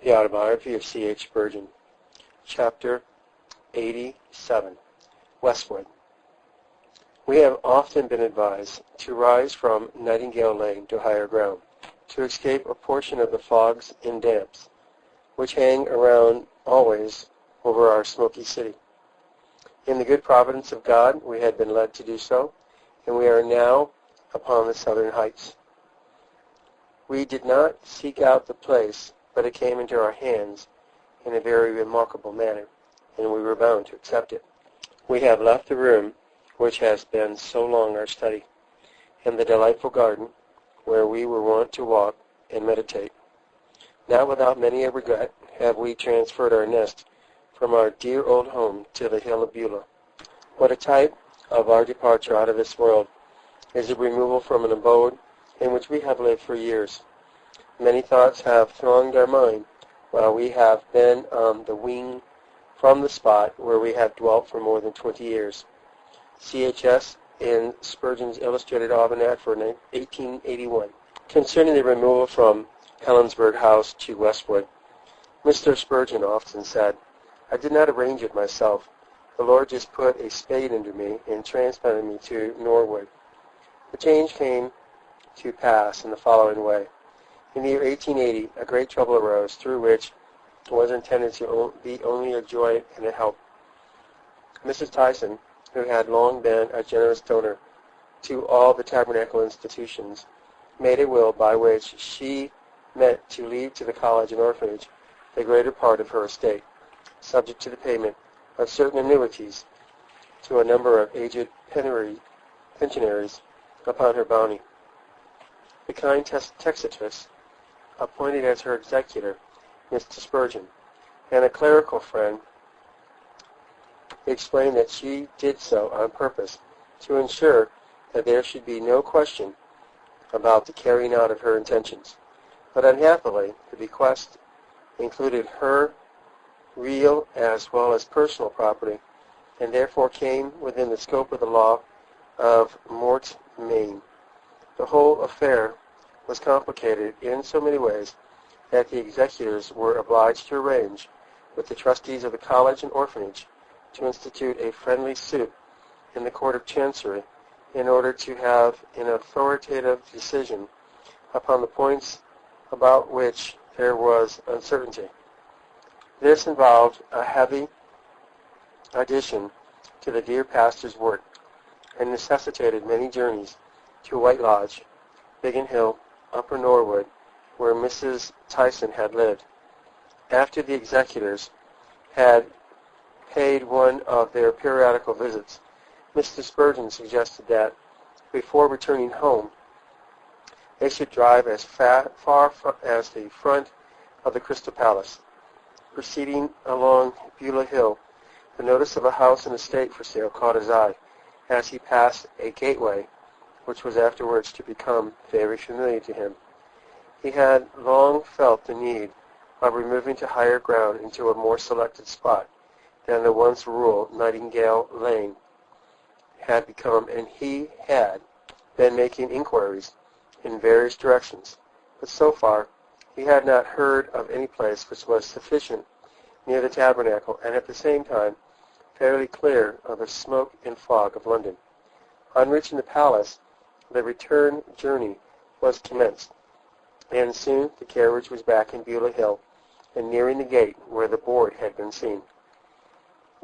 The Autobiography of C.H. Spurgeon, Chapter 87, Westwood. We have often been advised to rise from Nightingale Lane to higher ground, to escape a portion of the fogs and damps which hang around always over our smoky city. In the good providence of God, we had been led to do so, and we are now upon the southern heights. We did not seek out the place, but it came into our hands in a very remarkable manner, and we were bound to accept it. We have left the room which has been so long our study, and the delightful garden where we were wont to walk and meditate. Not without many a regret have we transferred our nest from our dear old home to the hill of Beulah. What a type of our departure out of this world is the removal from an abode in which we have lived for years. Many thoughts have thronged our mind while we have been on the wing from the spot where we have dwelt for more than 20 years. CHS in Spurgeon's Illustrated Almanac for 1881. Concerning the removal from Helensburgh House to Westwood, Mr. Spurgeon often said, "I did not arrange it myself. The Lord just put a spade into me and transplanted me to Norwood." The change came to pass in the following way. In the year 1880, a great trouble arose, through which was intended to be only a joy and a help. Mrs. Tyson, who had long been a generous donor to all the tabernacle institutions, made a will by which she meant to leave to the college and orphanage the greater part of her estate, subject to the payment of certain annuities to a number of aged pensionaries upon her bounty. The kind Texatrix appointed as her executor Mr. Spurgeon, and a clerical friend explained that she did so on purpose to ensure that there should be no question about the carrying out of her intentions. But unhappily, the bequest included her real as well as personal property, and therefore came within the scope of the law of mortmain. The whole affair was complicated in so many ways that the executors were obliged to arrange with the trustees of the college and orphanage to institute a friendly suit in the Court of Chancery in order to have an authoritative decision upon the points about which there was uncertainty. This involved a heavy addition to the dear pastor's work, and necessitated many journeys to White Lodge, Biggin Hill, Upper Norwood, where Mrs. Tyson had lived. After the executors had paid one of their periodical visits, Mr. Spurgeon suggested that, before returning home, they should drive as far as the front of the Crystal Palace. Proceeding along Beulah Hill, the notice of a house and estate for sale caught his eye as he passed a gateway which was afterwards to become very familiar to him. He had long felt the need of removing to higher ground into a more selected spot than the once rural Nightingale Lane had become, and he had been making inquiries in various directions, but so far he had not heard of any place which was sufficient near the tabernacle and at the same time fairly clear of the smoke and fog of London. On reaching the palace, the return journey was commenced, and soon the carriage was back in Beulah Hill and nearing the gate where the board had been seen.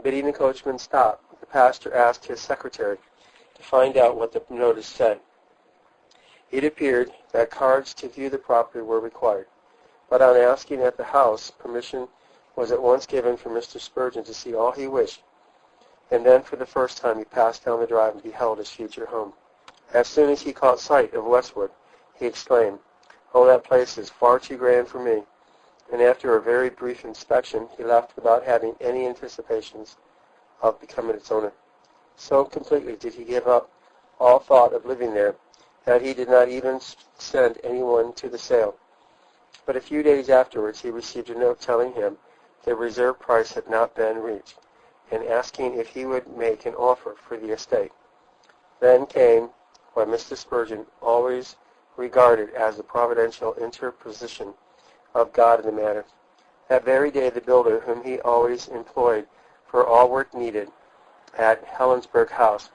Bidding the coachman stop, the pastor asked his secretary to find out what the notice said. It appeared that cards to view the property were required, but on asking at the house, permission was at once given for Mr. Spurgeon to see all he wished, and then for the first time he passed down the drive and beheld his future home. As soon as he caught sight of Westwood, he exclaimed, "Oh, that place is far too grand for me," and after a very brief inspection, he left without having any anticipations of becoming its owner. So completely did he give up all thought of living there that he did not even send anyone to the sale. But a few days afterwards he received a note telling him the reserve price had not been reached, and asking if he would make an offer for the estate. Then came what Mr. Spurgeon always regarded as the providential interposition of God in the matter. That very day the builder, whom he always employed for all work needed at Helensburgh House,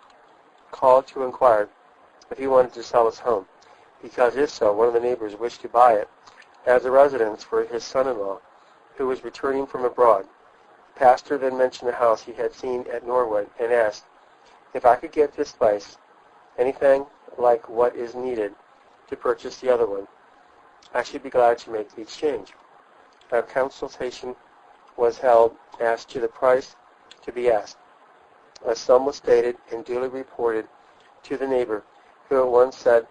called to inquire if he wanted to sell his home, because if so, one of the neighbors wished to buy it as a residence for his son-in-law, who was returning from abroad. The pastor then mentioned the house he had seen at Norwood and asked, "If I could get this place, anything like what is needed to purchase the other one, I should be glad to make the exchange." A consultation was held as to the price to be asked. A sum was stated and duly reported to the neighbor, who at once said,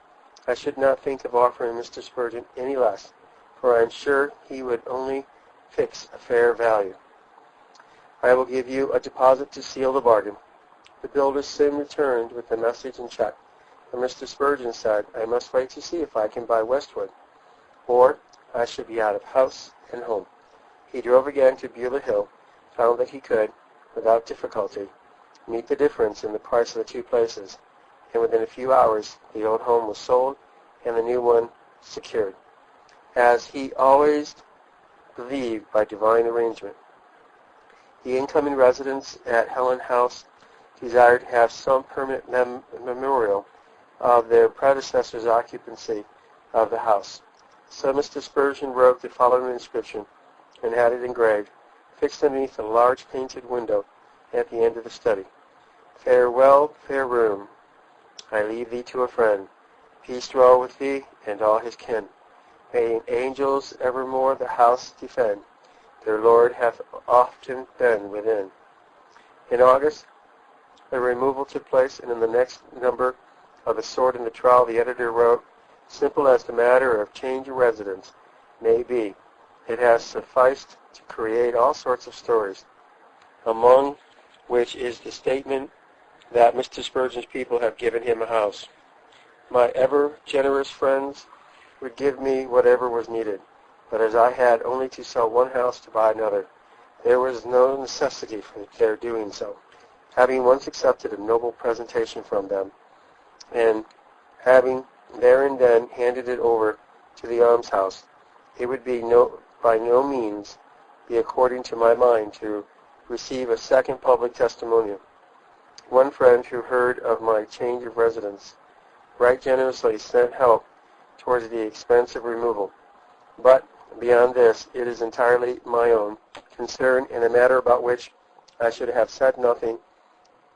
"I should not think of offering Mr. Spurgeon any less, for I am sure he would only fix a fair value. I will give you a deposit to seal the bargain." The builder soon returned with the message and check, and Mr. Spurgeon said, "I must wait to see if I can buy Westwood, or I should be out of house and home." He drove again to Beulah Hill, found that he could, without difficulty, meet the difference in the price of the two places, and within a few hours the old home was sold and the new one secured, as he always believed, by divine arrangement. The incoming residents at Helen House desired to have some permanent memorial of their predecessor's occupancy of the house. So Mr. Spurgeon wrote the following inscription and had it engraved, fixed underneath a large painted window at the end of the study. "Farewell, fair room, I leave thee to a friend. Peace dwell with thee and all his kin. May angels evermore the house defend. Their Lord hath often been within." In August, the removal took place, and in the next number of The Sword and the Trowel, the editor wrote, "Simple as the matter of change of residence may be, it has sufficed to create all sorts of stories, among which is the statement that Mr. Spurgeon's people have given him a house. My ever generous friends would give me whatever was needed, but as I had only to sell one house to buy another, there was no necessity for their doing so. Having once accepted a noble presentation from them, and having there and then handed it over to the almshouse, it would be by no means be according to my mind to receive a second public testimonial. One friend who heard of my change of residence right generously sent help towards the expense of removal. But beyond this, it is entirely my own concern, and a matter about which I should have said nothing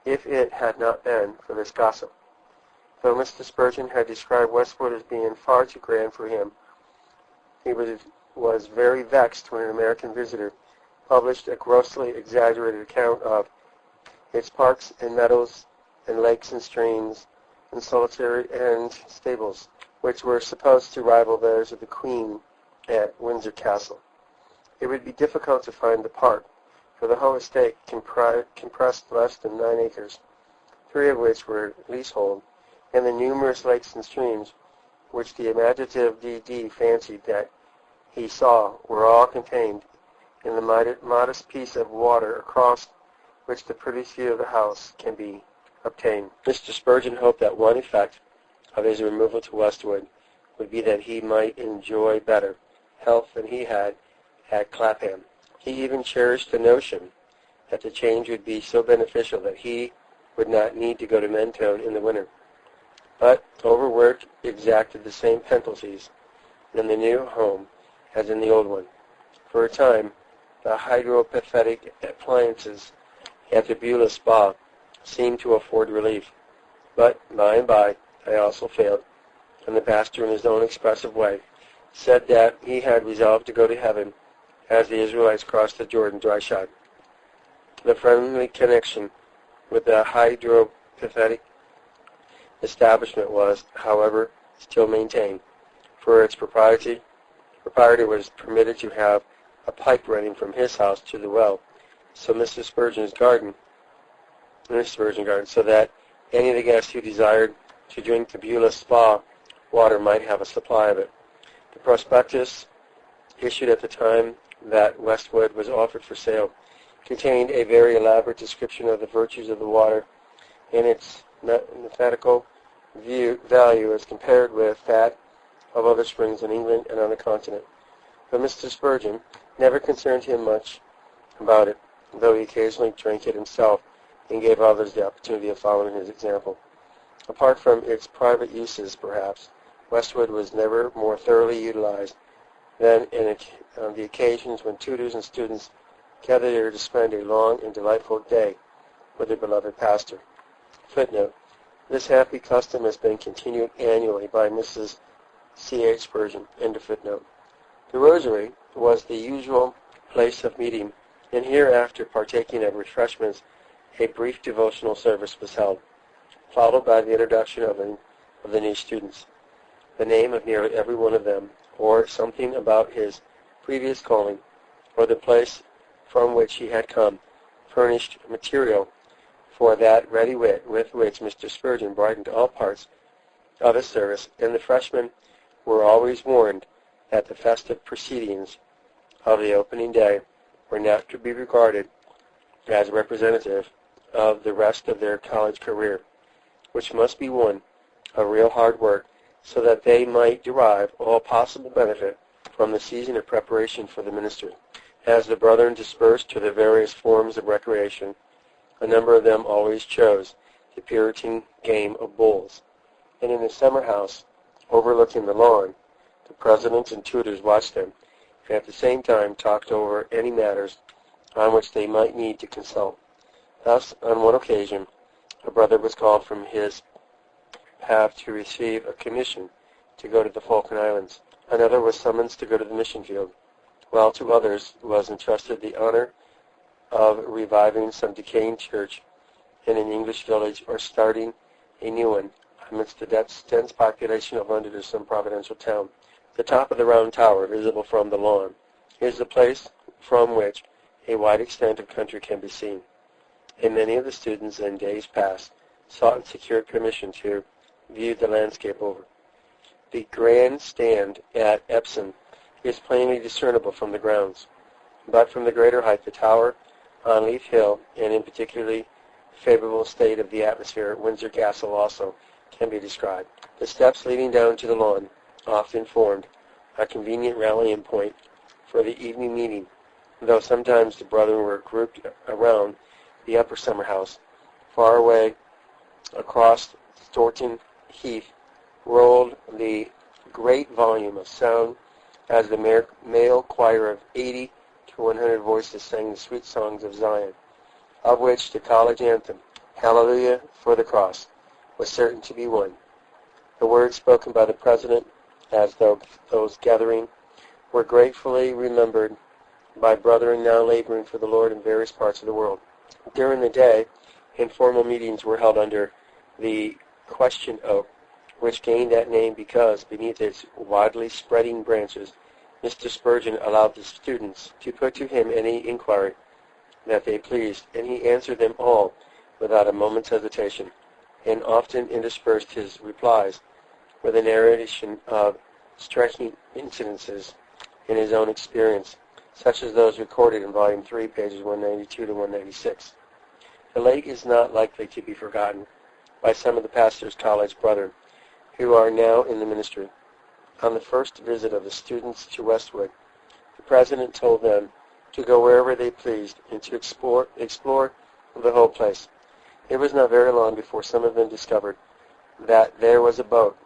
if it had not been for this gossip." Though Mr. Spurgeon had described Westwood as being far too grand for him, he was very vexed when an American visitor published a grossly exaggerated account of its parks and meadows and lakes and streams and solitary and stables, which were supposed to rival those of the Queen at Windsor Castle. It would be difficult to find the park, for the whole estate compressed less than 9 acres, 3 of which were leasehold, and the numerous lakes and streams, which the imaginative D.D. fancied that he saw, were all contained in the modest piece of water across which the prettiest view of the house can be obtained. Mr. Spurgeon hoped that one effect of his removal to Westwood would be that he might enjoy better health than he had at Clapham. He even cherished the notion that the change would be so beneficial that he would not need to go to Mentone in the winter. But overwork exacted the same penalties in the new home as in the old one. For a time, the hydropathic appliances at the Beulah Spa seemed to afford relief. But by and by, they also failed, and the pastor, in his own expressive way, said that he had resolved to go to heaven as the Israelites crossed the Jordan dry-shod. The friendly connection with the hydropathic establishment was, however, still maintained, for its proprietor was permitted to have a pipe running from his house to the well, so Spurgeon's garden, so that any of the guests who desired to drink the Beulah Spa water might have a supply of it. The prospectus, issued at the time that Westwood was offered for sale, contained a very elaborate description of the virtues of the water and its mathematical value as compared with that of other springs in England and on the continent. But Mr. Spurgeon, never concerned him much about it, though he occasionally drank it himself and gave others the opportunity of following his example. Apart from its private uses, perhaps, Westwood was never more thoroughly utilized than on the occasions when tutors and students gathered there to spend a long and delightful day with their beloved pastor. Footnote: this happy custom has been continued annually by Mrs. C.H. Spurgeon. End of footnote. The Rosary was the usual place of meeting, and here, after partaking of refreshments, a brief devotional service was held, followed by the introduction of the new students. The name of nearly every one of them, or something about his previous calling, or the place from which he had come, furnished material for that ready wit with which Mr. Spurgeon brightened all parts of his service, and the freshmen were always warned that the festive proceedings of the opening day were not to be regarded as representative of the rest of their college career, which must be one of real hard work, so that they might derive all possible benefit from the season of preparation for the ministry. As the brethren dispersed to their various forms of recreation, a number of them always chose the Puritan game of bowls, and in the summer house overlooking the lawn, the president and tutors watched them, and at the same time talked over any matters on which they might need to consult. Thus, on one occasion, a brother was called from his path to receive a commission to go to the Falkland Islands. Another was summoned to go to the mission field, while to others was entrusted the honor of reviving some decaying church in an English village or starting a new one amidst the dense population of London or some providential town. The top of the round tower, visible from the lawn, is the place from which a wide extent of country can be seen, and many of the students in days past sought and secured permission to view the landscape over. The grand stand at Epsom is plainly discernible from the grounds, but from the greater height the tower on Leith Hill, and in particularly favorable state of the atmosphere at Windsor Castle also, can be described. The steps leading down to the lawn often formed a convenient rallying point for the evening meeting, though sometimes the brethren were grouped around the upper summer house. Far away across Thornton Heath rolled the great volume of sound as the male choir of 80 to 100 voices sang the sweet songs of Zion, of which the college anthem, Hallelujah for the Cross, was certain to be one. The words spoken by the president, as though those gathering, were gratefully remembered by brethren now laboring for the Lord in various parts of the world. During the day, informal meetings were held under the question oak, which gained that name because, beneath its widely spreading branches, Mr. Spurgeon allowed the students to put to him any inquiry that they pleased, and he answered them all without a moment's hesitation, and often interspersed his replies with a narration of striking incidences in his own experience, such as those recorded in Volume 3, pages 192 to 196. The lake is not likely to be forgotten by some of the pastor's college brethren who are now in the ministry. On the first visit of the students to Westwood, the president told them to go wherever they pleased and to explore the whole place. It was not very long before some of them discovered that there was a boat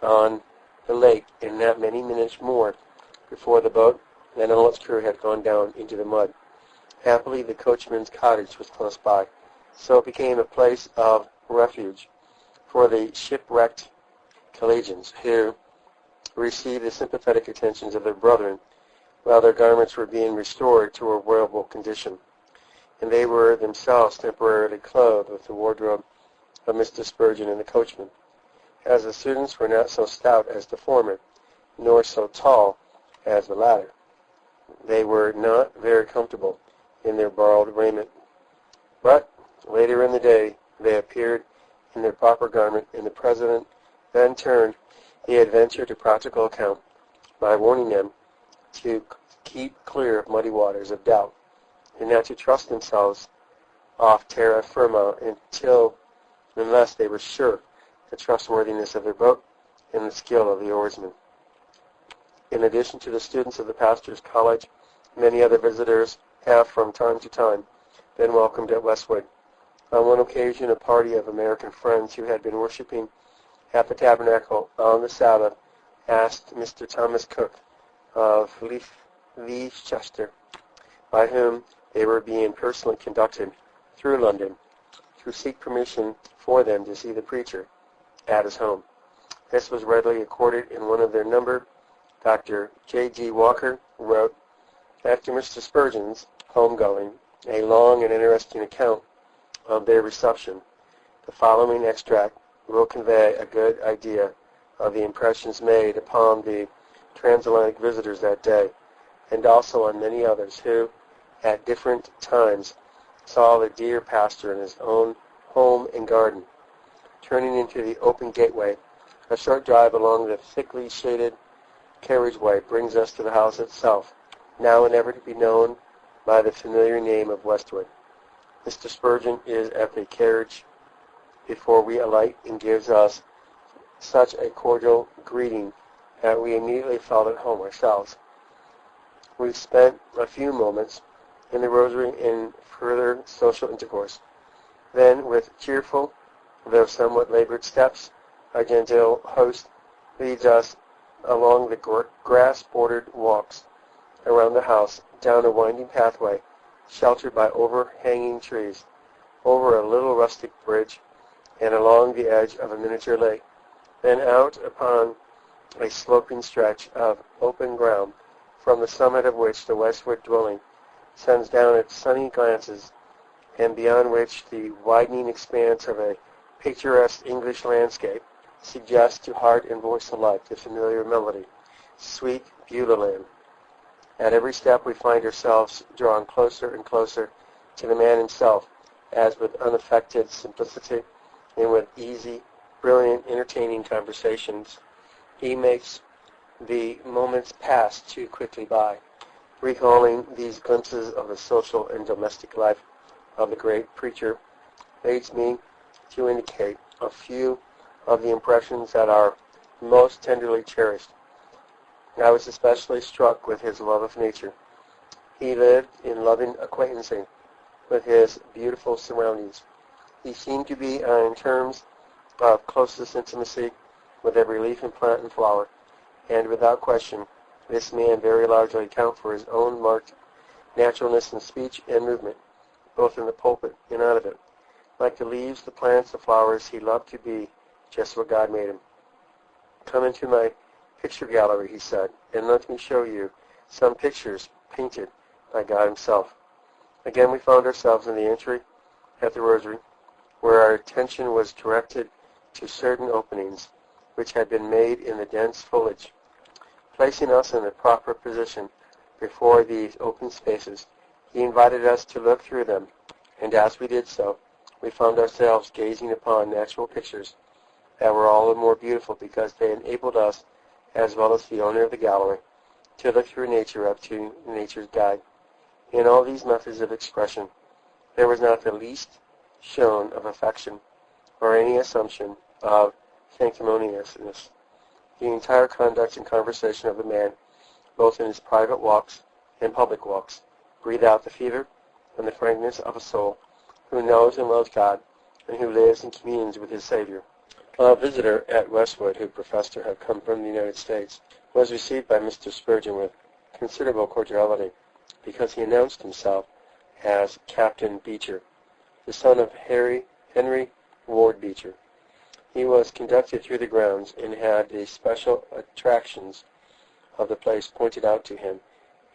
on the lake, and not many minutes more before the boat and all its crew had gone down into the mud. Happily, the coachman's cottage was close by, so it became a place of refuge for the shipwrecked collegians who received the sympathetic attentions of their brethren while their garments were being restored to a wearable condition, and they were themselves temporarily clothed with the wardrobe of Mr. Spurgeon and the coachman. As the students were not so stout as the former, nor so tall as the latter, they were not very comfortable in their borrowed raiment. But later in the day they appeared in their proper garment, and the president then turned the adventure to practical account by warning them to keep clear of muddy waters of doubt, and not to trust themselves off terra firma unless they were sure the trustworthiness of their boat and the skill of the oarsmen. In addition to the students of the pastor's college, Many other visitors have from time to time been welcomed at Westwood. On one occasion, a party of American friends who had been worshiping at the tabernacle on the Sabbath asked Mr. Thomas Cook of Leicester, by whom they were being personally conducted through London, to seek permission for them to see the preacher at his home. This was readily accorded in one of their number. Dr. J.G. Walker wrote, after Mr. Spurgeon's homegoing, a long and interesting account of their reception. The following extract will convey a good idea of the impressions made upon the transatlantic visitors that day, and also on many others who, at different times, saw the dear pastor in his own home and garden. Turning into the open gateway, a short drive along the thickly shaded carriageway brings us to the house itself, now and ever to be known by the familiar name of Westwood. Mr. Spurgeon is at the carriage before we alight and gives us such a cordial greeting that we immediately felt at home ourselves. We spent a few moments in the Rosary in further social intercourse. Then, with cheerful, though somewhat labored steps, our genteel host leads us along the grass-bordered walks around the house, down a winding pathway, sheltered by overhanging trees, over a little rustic bridge, and along the edge of a miniature lake, then out upon a sloping stretch of open ground, from the summit of which the Westwood dwelling sends down its sunny glances, and beyond which the widening expanse of a picturesque English landscape suggests to heart and voice alike the familiar melody, sweet Beulah. At every step we find ourselves drawn closer and closer to the man himself, as with unaffected simplicity and with easy, brilliant, entertaining conversations, he makes the moments pass too quickly by. Recalling these glimpses of the social and domestic life of the great preacher leads me to indicate a few of the impressions that are most tenderly cherished. I was especially struck with his love of nature. He lived in loving acquaintance with his beautiful surroundings. He seemed to be on terms of closest intimacy with every leaf and plant and flower, and without question, this man very largely accounted for his own marked naturalness in speech and movement, both in the pulpit and out of it. Like the leaves, the plants, the flowers, he loved to be just what God made him. Come into my picture gallery, he said, and let me show you some pictures painted by God himself. Again we found ourselves in the entry at the Rosary, where our attention was directed to certain openings which had been made in the dense foliage. Placing us in the proper position before these open spaces, he invited us to look through them, and as we did so, we found ourselves gazing upon natural pictures that were all the more beautiful because they enabled us, as well as the owner of the gallery, to look through nature up to nature's guide. In all these methods of expression, there was not the least shown of affection or any assumption of sanctimoniousness. The entire conduct and conversation of the man, both in his private walks and public walks, breathe out the fever and the frankness of a soul who knows and loves God and who lives and communes with his Savior. A visitor at Westwood, who professed to have come from the United States, was received by Mr. Spurgeon with considerable cordiality because he announced himself as Captain Beecher, the son of Henry Ward Beecher. He was conducted through the grounds and had the special attractions of the place pointed out to him,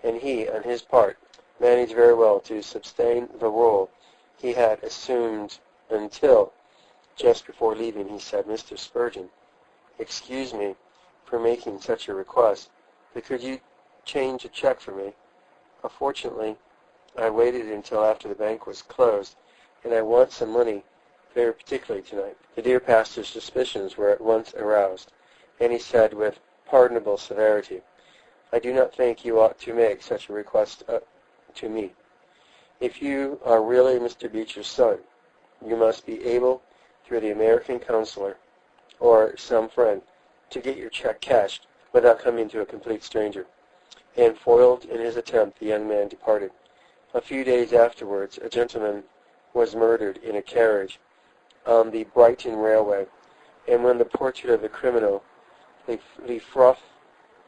and he, on his part, managed very well to sustain the role he had assumed until, just before leaving, he said, "Mr. Spurgeon, excuse me for making such a request, but could you change a check for me? Fortunately, I waited until after the bank was closed, and I want some money very particularly tonight." The dear pastor's suspicions were at once aroused, and he said with pardonable severity, "I do not think you ought to make such a request to me. If you are really Mr. Beecher's son, you must be able, through the American consular or some friend, to get your check cashed without coming to a complete stranger. and foiled in his attempt, the young man departed. A few days afterwards, a gentleman was murdered in a carriage on the Brighton Railway, and when the portrait of the criminal, Lefroth,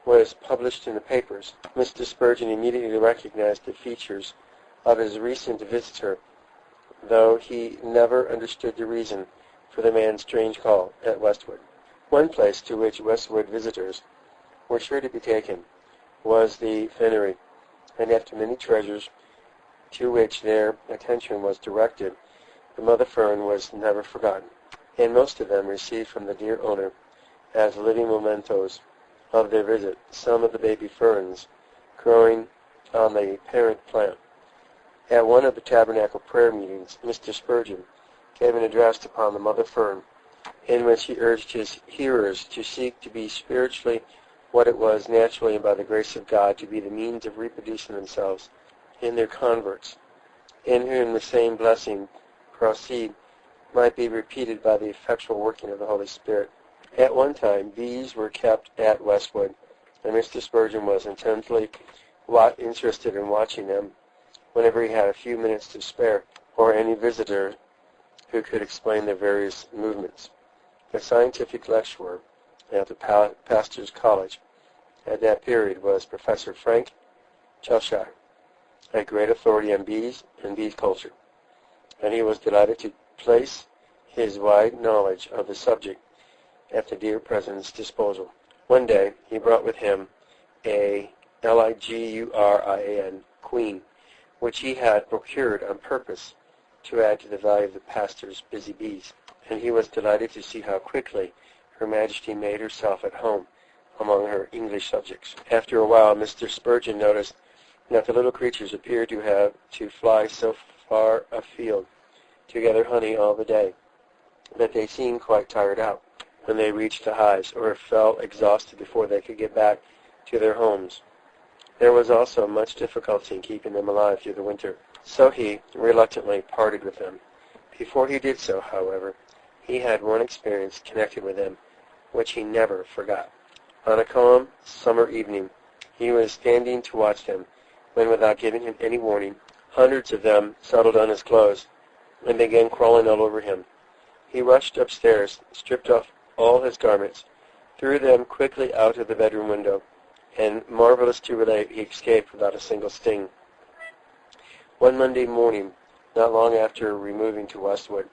was published in the papers, Mr. Spurgeon immediately recognized the features of his recent visitor, though he never understood the reason for the man's strange call at Westwood. One place to which Westwood visitors were sure to be taken was the Finery, and after many treasures to which their attention was directed, the Mother Fern was never forgotten, and most of them received from the dear owner, as living mementos of their visit, some of the baby ferns growing on the parent plant. At one of the tabernacle prayer meetings, Mr. Spurgeon gave an address upon the Mother Fern, in which he urged his hearers to seek to be spiritually what it was naturally and by the grace of God to be the means of reproducing themselves in their converts, in whom the same blessing might be repeated by the effectual working of the Holy Spirit. At one time, bees were kept at Westwood, and Mr. Spurgeon was intensely interested in watching them whenever he had a few minutes to spare, or any visitor who could explain their various movements. The scientific lecturer at the Pastor's College at that period was Professor Frank Cheshire, a great authority on bees and bee culture, and he was delighted to place his wide knowledge of the subject at the dear President's disposal. One day he brought with him a Liguran queen, which he had procured on purpose to add to the value of the pastor's busy bees, and he was delighted to see how quickly Her Majesty made herself at home among her English subjects. After a while, Mr. Spurgeon noticed that the little creatures appeared to fly so far afield to gather honey all the day that they seemed quite tired out when they reached the hives, or fell exhausted before they could get back to their homes. There was also much difficulty in keeping them alive through the winter, so he reluctantly parted with them. Before he did so, however, he had one experience connected with them which he never forgot. On a calm summer evening, he was standing to watch them, when, without giving him any warning, hundreds of them settled on his clothes and began crawling all over him. He rushed upstairs, stripped off all his garments, threw them quickly out of the bedroom window, and, marvelous to relate, he escaped without a single sting. One Monday morning, not long after removing to Westwood,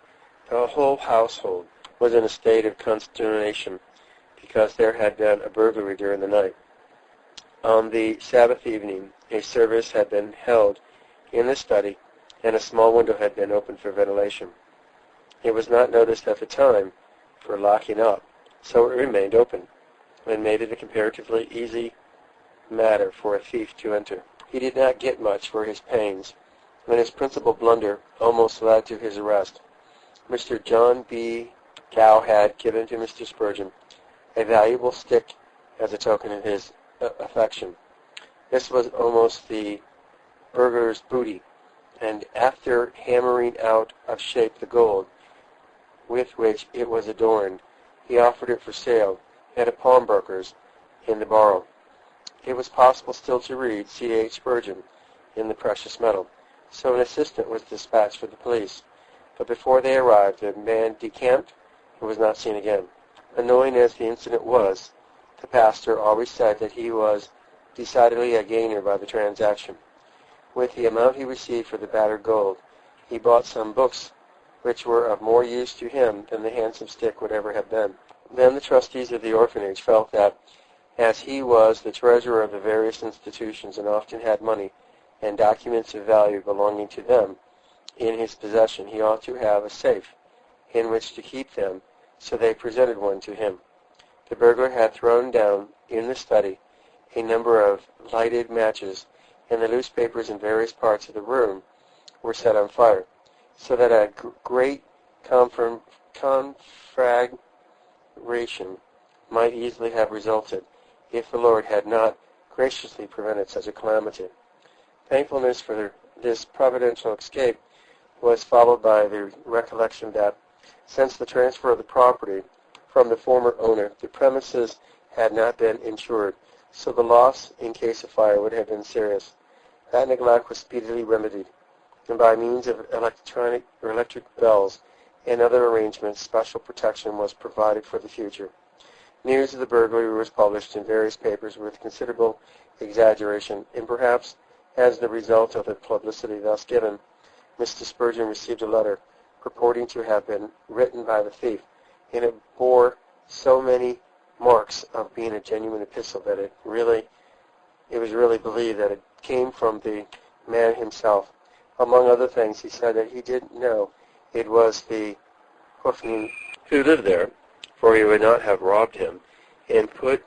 the whole household was in a state of consternation because there had been a burglary during the night. On the Sabbath evening, a service had been held in the study, and a small window had been opened for ventilation. It was not noticed at the time for locking up, so it remained open, and made it a comparatively easy matter for a thief to enter. He did not get much for his pains, and his principal blunder almost led to his arrest. Mr. John B. Gow had given to Mr. Spurgeon a valuable stick as a token of his affection. This was almost the burglar's booty, and after hammering out of shape the gold with which it was adorned, he offered it for sale at a pawnbroker's in the Borough. It was possible still to read C.H. Spurgeon in the precious metal, so an assistant was dispatched for the police, but before they arrived the man decamped and was not seen again. Annoying as the incident was, the pastor always said that he was decidedly a gainer by the transaction. With the amount he received for the battered gold, he bought some books which were of more use to him than the handsome stick would ever have been. Then the trustees of the orphanage felt that, as he was the treasurer of the various institutions and often had money and documents of value belonging to them in his possession, he ought to have a safe in which to keep them, so they presented one to him. The burglar had thrown down in the study a number of lighted matches, and the newspapers in various parts of the room were set on fire, so that a great conflagration might easily have resulted if the Lord had not graciously prevented such a calamity. Thankfulness for this providential escape was followed by the recollection that, since the transfer of the property from the former owner, the premises had not been insured, so the loss in case of fire would have been serious. That neglect was speedily remedied, and by means of electric bells and other arrangements, special protection was provided for the future. News of the burglary was published in various papers with considerable exaggeration, and perhaps as the result of the publicity thus given, Mr. Spurgeon received a letter purporting to have been written by the thief, and it bore so many marks of being a genuine epistle that it was really believed that it came from the man himself. Among other things, he said that he didn't know it was the hoofman who lived there, for he would not have robbed him, and put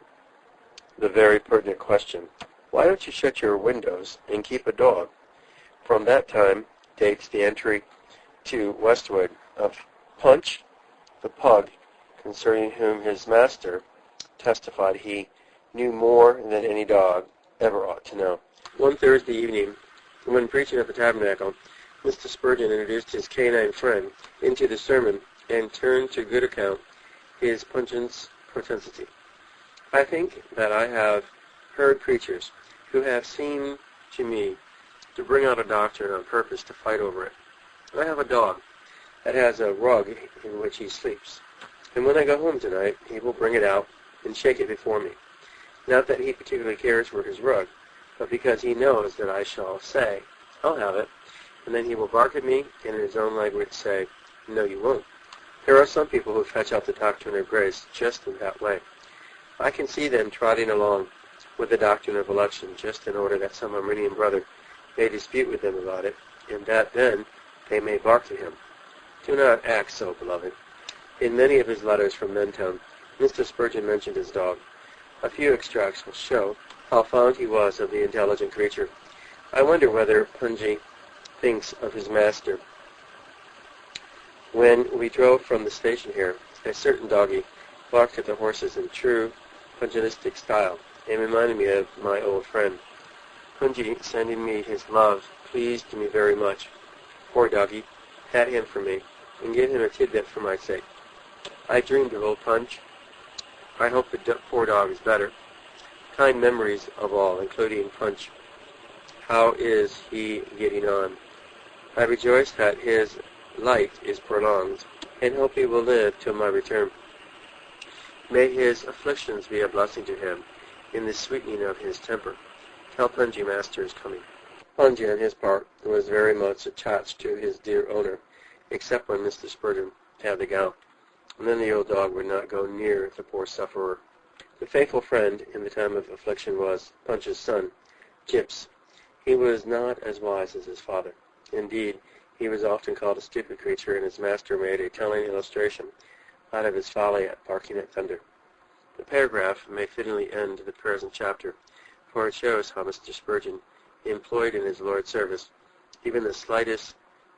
the very pertinent question, "Why don't you shut your windows and keep a dog?" From that time dates the entry to Westwood of Punch, the pug, concerning whom his master testified he knew more than any dog ever ought to know. One Thursday evening, when preaching at the Tabernacle, Mr. Spurgeon introduced his canine friend into the sermon and turned to good account his pungent propensity. I think that I have heard preachers who have seemed to me to bring out a doctrine on purpose to fight over it. I have a dog that has a rug in which he sleeps, and when I go home tonight, he will bring it out and shake it before me. Not that he particularly cares for his rug, but because he knows that I shall say, "I'll have it," and then he will bark at me and in his own language say, "No, you won't." There are some people who fetch out the doctrine of grace just in that way. I can see them trotting along with the doctrine of election just in order that some Arminian brother may dispute with them about it, and that then they may bark to him. Do not act so, beloved. In many of his letters from Mentown, Mr. Spurgeon mentioned his dog. A few extracts will show how fond he was of the intelligent creature. I wonder whether Punji thinks of his master. When we drove from the station here, a certain doggie barked at the horses in true pugilistic style, and reminded me of my old friend. Punji sending me his love pleased me very much. Poor doggie, pat him for me, and give him a tidbit for my sake. I dreamed of old Punch. I hope the poor dog is better. Kind memories of all, including Punch. How is he getting on? I rejoice that his life is prolonged, and hope he will live till my return. May his afflictions be a blessing to him in the sweetening of his temper. Tell Punji master is coming. Punji, on his part, was very much attached to his dear owner, except when Mr. Spurgeon had the gout, and then the old dog would not go near the poor sufferer. The faithful friend in the time of affliction was Punch's son, Gyps. He was not as wise as his father. Indeed, he was often called a stupid creature, and his master made a telling illustration out of his folly at barking at thunder. The paragraph may fittingly end the present chapter, for it shows how Mr. Spurgeon employed in his Lord's service even the slightest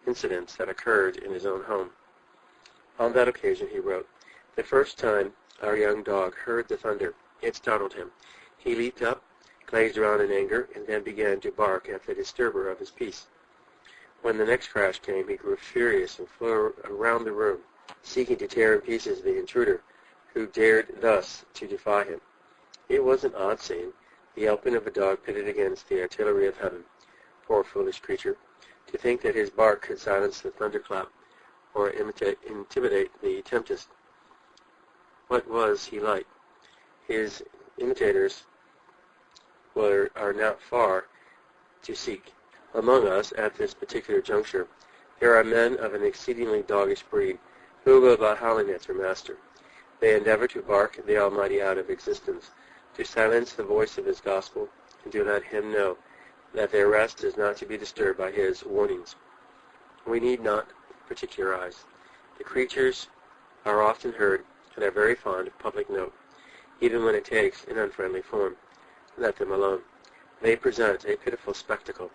incidents that occurred in his own home. On that occasion, he wrote, "The first time our young dog heard the thunder, it startled him. He leaped up, glazed around in anger, and then began to bark at the disturber of his peace. When the next crash came, he grew furious and flew around the room, seeking to tear in pieces the intruder who dared thus to defy him. It was an odd scene, the yelping of a dog pitted against the artillery of heaven. Poor foolish creature, to think that his bark could silence the thunderclap or intimidate the tempest. What was he like? His imitators are not far to seek. Among us, at this particular juncture, there are men of an exceedingly doggish breed who go about howling at their master. They endeavor to bark the Almighty out of existence, to silence the voice of his gospel, and to let him know that their rest is not to be disturbed by his warnings. We need not particularize. The creatures are often heard and are very fond of public note, even when it takes an unfriendly form. Let them alone. They present a pitiful spectacle.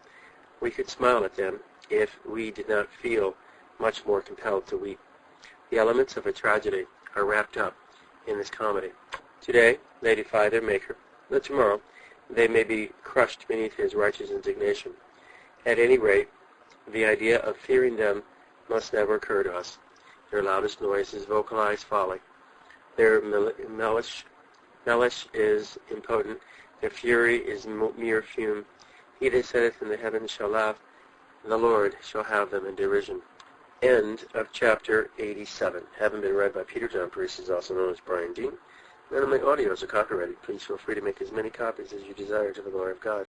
We could smile at them if we did not feel much more compelled to weep. The elements of a tragedy are wrapped up in this comedy. Today they defy their Maker, but tomorrow they may be crushed beneath his righteous indignation. At any rate, the idea of fearing them must never occur to us. Their loudest noise is vocalized folly. Their malice is impotent Their fury is mere fume. He that sitteth in the heavens shall laugh. The Lord shall have them in derision. End of chapter 87. Having been read by Peter John Priest, is also known as Brian Dean. None of my audios are copyrighted. Please feel free to make as many copies as you desire to the glory of God.